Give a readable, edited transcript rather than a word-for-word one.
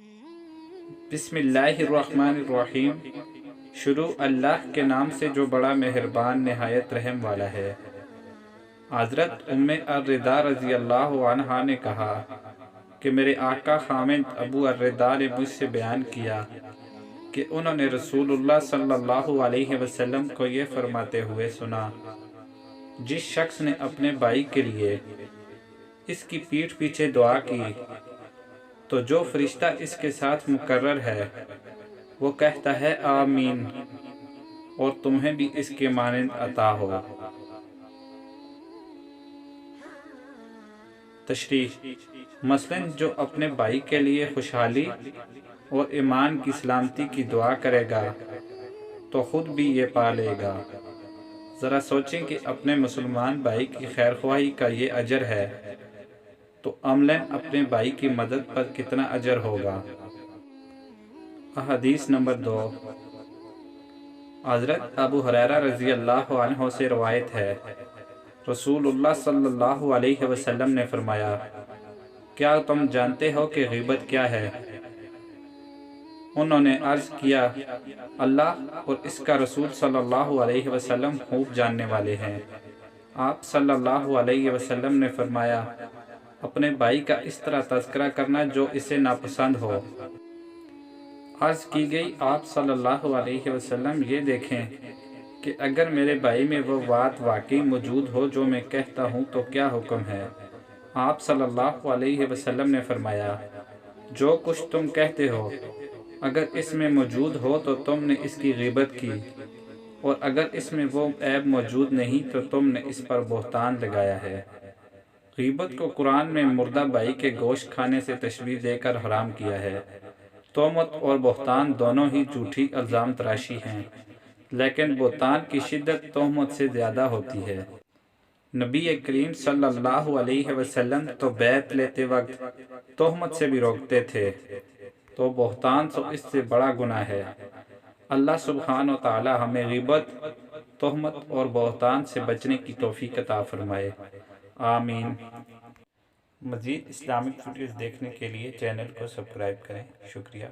بسم اللہ الرحمن الرحیم۔ شروع اللہ کے نام سے جو بڑا مہربان نہایت رحم والا ہے۔ حضرت ام الردا رضی اللہ عنہا نے کہا کہ میرے آقا خامد ابو الردا نے مجھ سے بیان کیا کہ انہوں نے رسول اللہ صلی اللہ علیہ وسلم کو یہ فرماتے ہوئے سنا، جس شخص نے اپنے بھائی کے لیے اس کی پیٹھ پیچھے دعا کی تو جو فرشتہ اس کے ساتھ مقرر ہے وہ کہتا ہے آمین، اور تمہیں بھی اس کے مانند عطا ہو۔ تشریح: مثلاً جو اپنے بھائی کے لیے خوشحالی اور ایمان کی سلامتی کی دعا کرے گا تو خود بھی یہ پا لے گا۔ ذرا سوچیں کہ اپنے مسلمان بھائی کی خیر خواہی کا یہ اجر ہے تو عملاً اپنے بھائی کی مدد پر کتنا اجر ہوگا۔ حدیث نمبر 2، حضرت ابو ہریرہ رضی اللہ عنہ سے روایت ہے، رسول اللہ صلی اللہ علیہ وسلم نے فرمایا، کیا تم جانتے ہو کہ غیبت کیا ہے؟ انہوں نے عرض کیا، اللہ اور اس کا رسول صلی اللہ علیہ وسلم خوب جاننے والے ہیں۔ آپ صلی اللہ علیہ وسلم نے فرمایا، اپنے بھائی کا اس طرح تذکرہ کرنا جو اسے ناپسند ہو۔ عرض کی گئی، آپ صلی اللہ علیہ وسلم یہ دیکھیں کہ اگر میرے بھائی میں وہ بات واقعی موجود ہو جو میں کہتا ہوں تو کیا حکم ہے؟ آپ صلی اللہ علیہ وسلم نے فرمایا، جو کچھ تم کہتے ہو اگر اس میں موجود ہو تو تم نے اس کی غیبت کی، اور اگر اس میں وہ عیب موجود نہیں تو تم نے اس پر بہتان لگایا ہے۔ غیبت کو قرآن میں مردہ بھائی کے گوشت کھانے سے تشبیہ دے کر حرام کیا ہے۔ تہمت اور بہتان دونوں ہی جھوٹی الزام تراشی ہیں، لیکن بہتان کی شدت تہمت سے زیادہ ہوتی ہے۔ نبی کریم صلی اللہ علیہ وسلم تو بیعت لیتے وقت تہمت سے بھی روکتے تھے، تو بہتان تو اس سے بڑا گناہ ہے۔ اللہ سبحانہ و تعالی ہمیں غیبت، تہمت اور بہتان سے بچنے کی توفیق عطا فرمائے، آمین۔ مزید اسلامک ویڈیوز دیکھنے کے لیے چینل کو سبسکرائب کریں۔ شکریہ۔